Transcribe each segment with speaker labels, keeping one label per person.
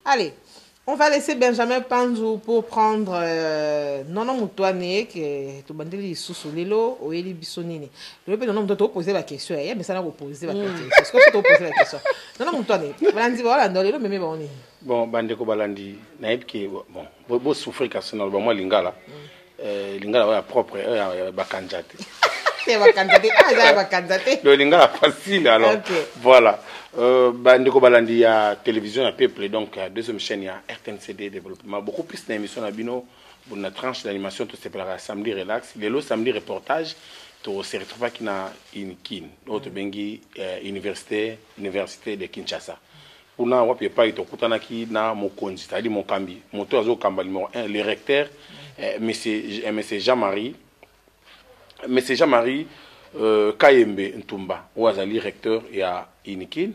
Speaker 1: Allez, on va laisser Benjamin Panzou pour prendre Nono Moutouane, qui est au bandeli sous Lilo, ou Eli Bissonini. Le père Nono Moutouane poser la question, mais ça n'a pas posé la question. Est-ce que tu poser la question? Nono Moutouane, Balandi, voilà, dans le même bon.
Speaker 2: Bon, Bandeko Balandi, naïb qui bon, vous souffrez quand c'est normalement Lingala. Lingala va propre, Bakandjate.
Speaker 1: C'est Bakandjate, ah, Bakandjate.
Speaker 2: Le Lingala facile alors. Voilà. Bandeko Balandi, il y a télévision à peuple, donc deuxième chaîne, il y a RTNCD développement. Beaucoup plus d'émissions à Bino, pour une tranche d'animation, tout s'appellera Samedi Relax. Le samedi reportage, tout se retrouve qui na une kin, autre bengi université de Kinshasa. Pour nous, on peut pas être au na mokonzi, c'est-à-dire mon kambi. Mon tour au kamba numéro 1, le recteur, monsieur Jean-Marie, Kayembe Ntumba, ou azali recteur ya Inikin.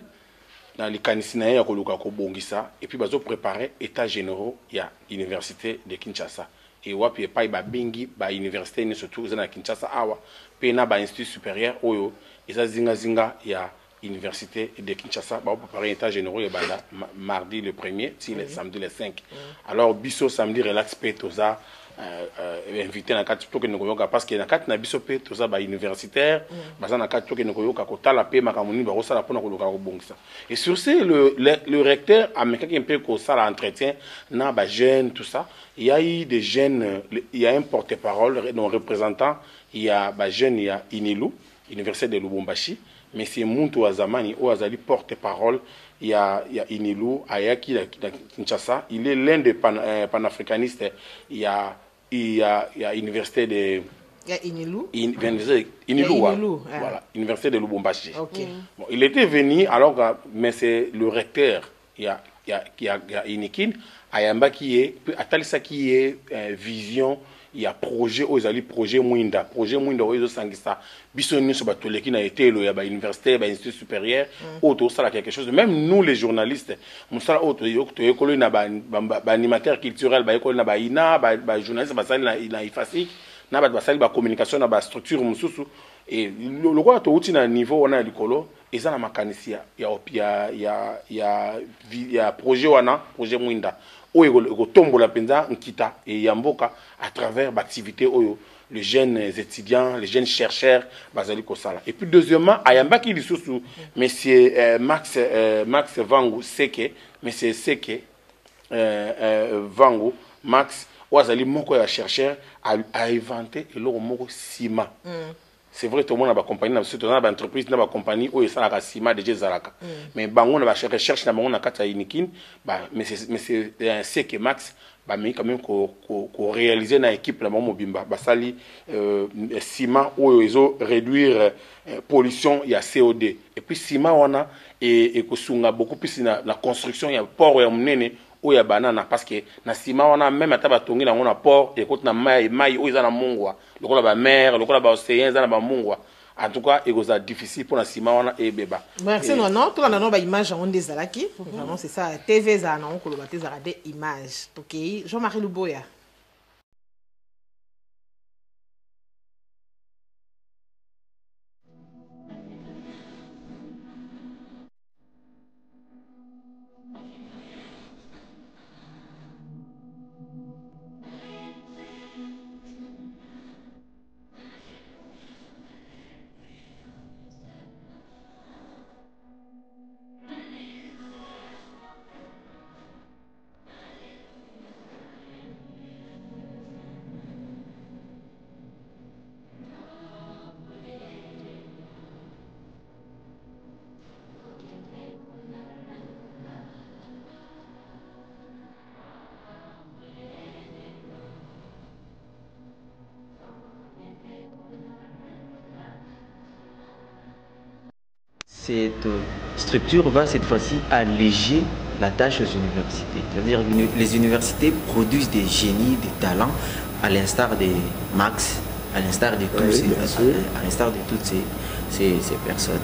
Speaker 2: Dans les canisina ya koluka ko bongisa et puis bazo préparer état généraux ya université de Kinshasa et wapi pa ba bingi ba université ni surtout na Kinshasa awa pe na ba institut supérieur oyo eza zinga ya université de Kinshasa ba préparer état généraux ya banda mardi le 1er si le samedi le 5 alors biso samedi relax pe toza invité na kati to ke ngoyoka parce que na kati na biso pe toza ba universitaire baza na kati to ke ngoyoka ko tala pe makamuni ba rosala pona ko loka ko bongisa et sur ce le recteur a meké un peu ko sala entretien na ba jeunes tout ça il y a eu des jeunes il y a un porte-parole non représentant il y a ba jeunes il y a Inilu université de Lubumbashi mais c'est Muntu Azamani ou Azali porte-parole il y a Inilu Ayaki Kinshasa il est l'un des panafricanistes il y a université de Inilou, voilà, université de Lubumbashi. Bon, il était venu alors mais c'est le recteur il y a Inikin Ayamba qui est Atalisa qui est vision il y a projet aux ali projet Mwinda aux sangisa bisoni so batoleki na été lo ya ba université ba institut supérieur auto ça quelque chose même nous les journalistes musala auto to ekolo na ba animateur culturel ba ekolo na ba ina ba journaliste ba sali na ifasik na ba sali ba communication na ba structure mususu et le quoi to uti na niveau on a likolo eza na makanisi ya projet wana projet Mwinda oyo tombola penza nkita et yamboka à travers l'activité oyo les jeunes étudiants les jeunes chercheurs bazali kosala et puis deuxièmement ayamba ki lisusu monsieur Max Vangu Seke monsieur Seke Vangu Max wazali moko ya chercheur a inventé eloko moko ciment. C'est vrai tout le monde a ba compagnie na surtout na ba entreprise na ba compagnie o esala ka ciment déjà zalaka mais bango na ba recherche na bango na kata Inikin ba mais c'est que Max ba mais quand même ko réaliser na équipe na mobimba ba sali ciment o ezo réduire pollution ya CO2 et puis ciment wana et ko sunga beaucoup plus na construction ya port ya munene oya banana parce que na ciment wana même ata batongi na ngona port et côté na mai o eza na mungwa lokola ba mer lokola ba océan eza na ba mungwa en tout cas c'est difficile pour la ciment wana e beba
Speaker 1: merci non tout na ba image on des alaki vraiment c'est ça TV za na on ko loba te za des images OK Jean-Marie Luboya.
Speaker 3: Cette structure va cette fois-ci alléger la tâche aux universités. C'est-à-dire que les universités produisent des génies, des talents, à l'instar de Max, à l'instar de, à l'instar de toutes ces personnes.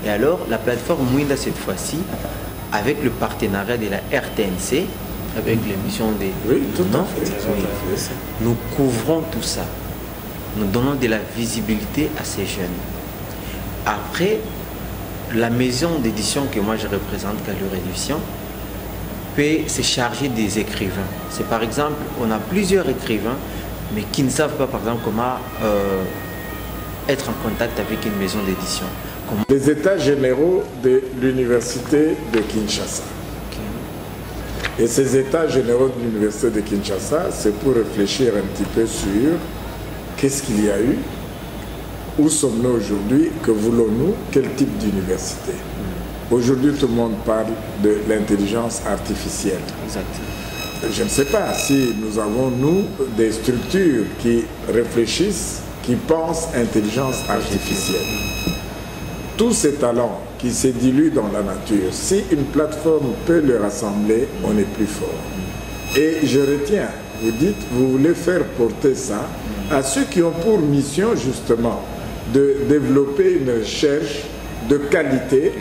Speaker 3: Et alors, la plateforme Mwinda, cette fois-ci, avec le partenariat de la RTNC, avec l'émission des...
Speaker 4: Oui, tout à fait.
Speaker 3: Nous couvrons tout ça. Nous donnons de la visibilité à ces jeunes. Après, la maison d'édition que moi je représente, Calure Édition, peut se charger des écrivains. C'est par exemple, on a plusieurs écrivains, mais qui ne savent pas, par exemple, comment être en contact avec une maison d'édition.
Speaker 5: Les états généraux de l'université de Kinshasa. Okay. Et ces états généraux de l'université de Kinshasa, c'est pour réfléchir un petit peu sur qu'est-ce qu'il y a eu, où sommes-nous aujourd'hui, que voulons-nous, quel type d'université. Aujourd'hui, tout le monde parle de l'intelligence artificielle.
Speaker 3: Exactement.
Speaker 5: Je ne sais pas si nous avons, nous, des structures qui réfléchissent, qui pensent intelligence artificielle. Tous ces talents qui se diluent dans la nature, si une plateforme peut les rassembler, on est plus fort. Et je retiens, vous dites, vous voulez faire porter ça à ceux qui ont pour mission, justement, de développer une recherche de qualité,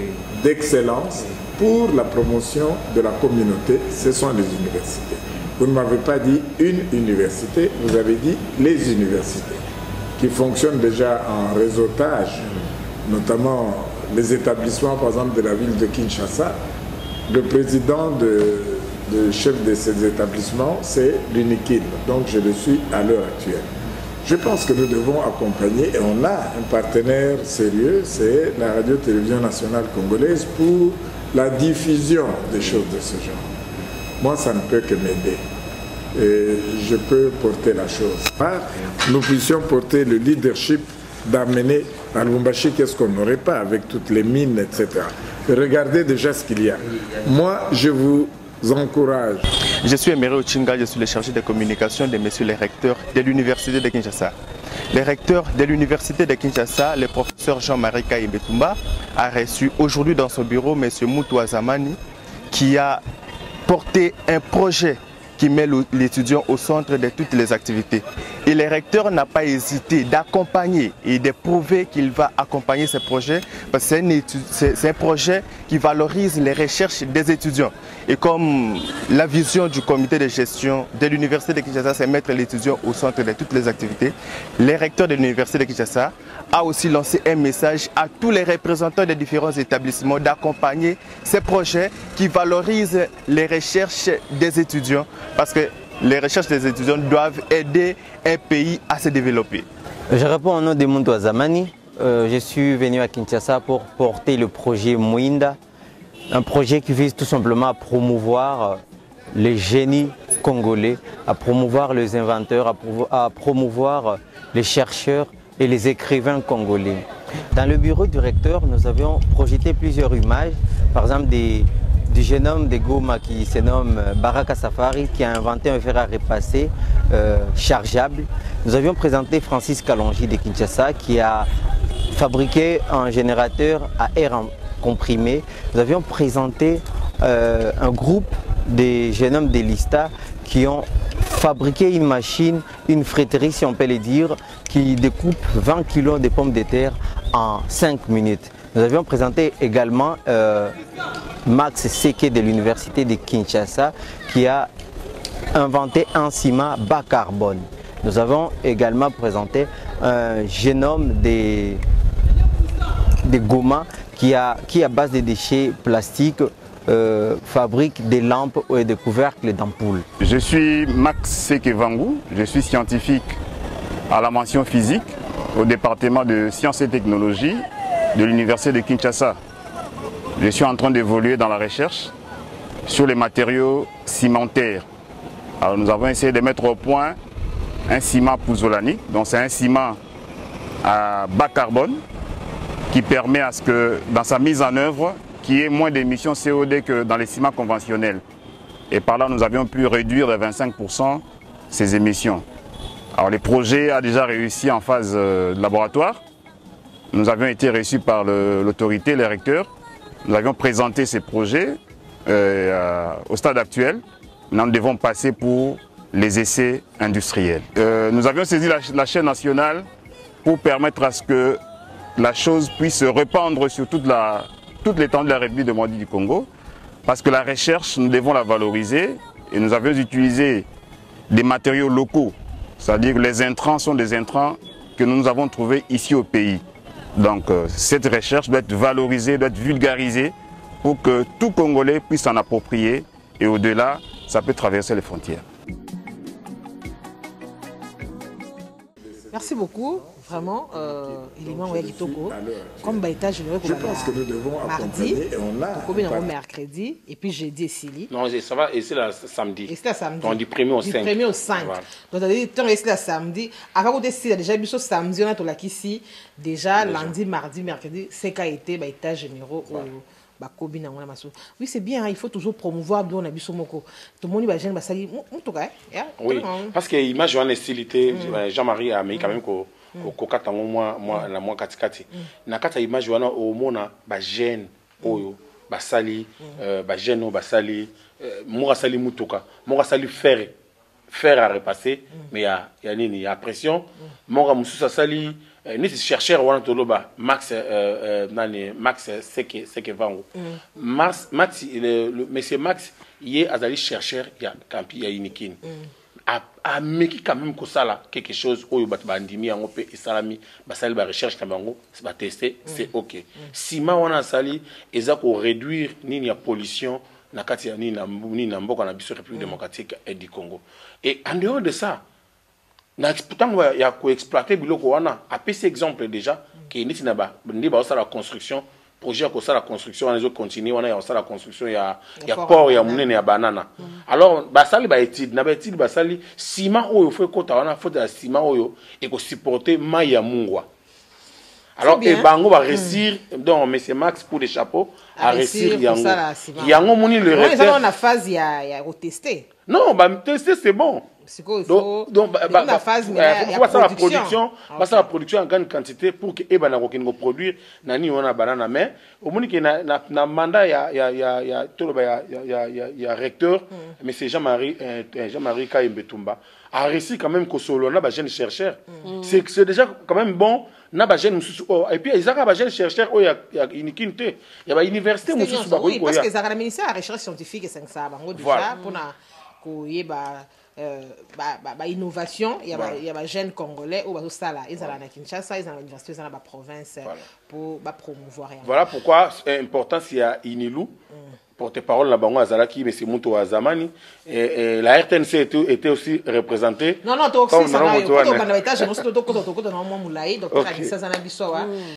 Speaker 5: d'excellence, pour la promotion de la communauté, ce sont les universités. Vous ne m'avez pas dit une université, vous avez dit les universités, qui fonctionnent déjà en réseautage, notamment les établissements, par exemple, de la ville de Kinshasa. Le président de chef de ces établissements, c'est l'UNIKIN, donc je le suis à l'heure actuelle. Je pense que nous devons accompagner, et on a un partenaire sérieux, c'est la Radio-Télévision Nationale Congolaise pour la diffusion des choses de ce genre. Moi, ça ne peut que m'aider. Et je peux porter la chose. Nous puissions porter le leadership d'amener à Lubumbashi, qu'est-ce qu'on n'aurait pas avec toutes les mines, etc. Regardez déjà ce qu'il y a. Moi, je vous encourage.
Speaker 6: Je suis Emery Ochinga, je suis le chargé de communication de messieurs les recteurs de l'université de Kinshasa. Le recteur de l'université de Kinshasa, le professeur Jean-Marie Kaïmbetumba, a reçu aujourd'hui dans son bureau M. Moutou Azamani, qui a porté un projet qui met l'étudiant au centre de toutes les activités. Et le recteur n'a pas hésité d'accompagner et de prouver qu'il va accompagner ce projet, parce que c'est un projet qui valorise les recherches des étudiants. Et comme la vision du comité de gestion de l'université de Kinshasa, c'est mettre l'étudiant au centre de toutes les activités, le recteur de l'université de Kinshasa a aussi lancé un message à tous les représentants des différents établissements d'accompagner ces projets qui valorisent les recherches des étudiants, parce que les recherches des étudiants doivent aider un pays à se développer.
Speaker 7: Je réponds au nom de Moutou Azamani. Je suis venu à Kinshasa pour porter le projet Mouinda, un projet qui vise tout simplement à promouvoir les génies congolais, à promouvoir les inventeurs, à promouvoir les chercheurs et les écrivains congolais. Dans le bureau du recteur, nous avions projeté plusieurs images, par exemple du jeune homme de Goma qui se nomme Baraka Safari, qui a inventé un fer à repasser chargeable. Nous avions présenté Francis Kalonji de Kinshasa qui a fabriqué un générateur à air comprimé. Nous avions présenté un groupe de jeunes hommes de l'ISTA qui ont fabriqué une machine, une friterie si on peut le dire, qui découpe 20 kg de pommes de terre en 5 minutes. Nous avions présenté également Max Seke de l'université de Kinshasa qui a inventé un ciment bas carbone. Nous avons également présenté un jeune homme de Goma qui à base de déchets plastiques fabrique des lampes et des couvercles d'ampoules. Je suis Max Seke Vangou, je suis scientifique à la mention physique au département de sciences et technologies de l'université de Kinshasa. Je suis en train d'évoluer dans la recherche sur les matériaux cimentaires. Alors nous avons essayé de mettre au point un ciment pouzzolanique, donc c'est un ciment à bas carbone qui permet à ce que dans sa mise en œuvre, qu'il y ait moins d'émissions CO2 que dans les ciments conventionnels. Et par là, nous avions pu réduire de 25% ces émissions. Alors le projet a déjà réussi en phase de laboratoire. Nous avions été reçus par l'autorité, les recteurs. Nous avions présenté ces projets au stade actuel. Maintenant, nous devons passer pour les essais industriels. Nous avions saisi la chaîne nationale pour permettre à ce que la chose puisse se répandre sur toute l'étendue de la République démocratique du Congo. Parce que la recherche, nous devons la valoriser et nous avions utilisé des matériaux locaux. C'est-à-dire que les intrants sont des intrants que nous avons trouvés ici au pays. Donc cette recherche doit être valorisée, doit être vulgarisée pour que tout Congolais puisse s'en approprier et au-delà, ça peut traverser les frontières.
Speaker 1: Merci beaucoup, vraiment. Comme étage,
Speaker 5: je pense que nous devons accompagner et on a
Speaker 1: mercredi et puis jeudi et
Speaker 2: non, ça va, et c'est la samedi.
Speaker 1: Et c'est la samedi.
Speaker 2: Donc du 1er au 5.
Speaker 1: Du 1er au 5. Voilà. Donc, c'est la samedi. Avant que tu déjà vu samedi, on a tout là ici. Déjà, lundi, mardi, mercredi, c'est qu'a été état généraux. Oui, c'est bien, il faut toujours promouvoir bien la Bissomoko. Tout le monde va gêner,
Speaker 2: oui, parce que l'image de stylité, Jean-Marie a mis quand même que la moi katikati. Na kata image wana au mona ba gêne oyo ba sali ba gêne ba sali moi sali mutuka moi sali faire à repasser mais il y a pression moi mususa sali ni chercheur wana toloba Max Max c'est que vango Max le monsieur Max il est azali chercheur il y a campi il y a Inikin a meki quand même que ça là quelque chose oyo bat bandimi yango pe esalami basali ba recherche na bango ba tester c'est OK si ma wana sali eza ko réduire nini ya pollution na kati ya nini na mboka na biso République démocratique du Congo et en dehors de ça na pourtant il y a ko exploiter biloko wana a PC exemple déjà que niti na ba ndi ba la construction projet ko la construction on les continuer on a la construction il y a port il y a munene ya banana alors basali ba étude na ba étude basali ciment oyo faut kota wana faut de ciment oyo et ko supporter mai ya mungwa alors et bango va réussir donc monsieur Max pour des chapeaux à réussir yango moni le
Speaker 1: reste on a phase il y a tester
Speaker 2: non bah tester c'est bon donc la phase la production en grande quantité pour que ebana ko produire nani wana banana mais au moni que na mandat ya recteur mais c'est Jean-Marie Kaimbetumba a réussi quand même que solo na ba jeune chercheur c'est déjà quand même bon na ba jeune mususu et puis ils a ba jeune chercheur o ya inikinte ya ba université mususu ba
Speaker 1: oui parce que ça a le ministère de la recherche scientifique et ça bango déjà pour na ko yeba innovation il y a jeunes congolais au Basala ils sont à Kinshasa ils sont à l'université ils sont à la province pour promouvoir
Speaker 2: voilà pourquoi c'est important s'il y a Inilou porte-parole la bango azalaki mais c'est Muto Azamani et la RTNC était aussi représentée
Speaker 1: non toi aussi ça na étage je me suis tout docteur Alissa Zanabisoa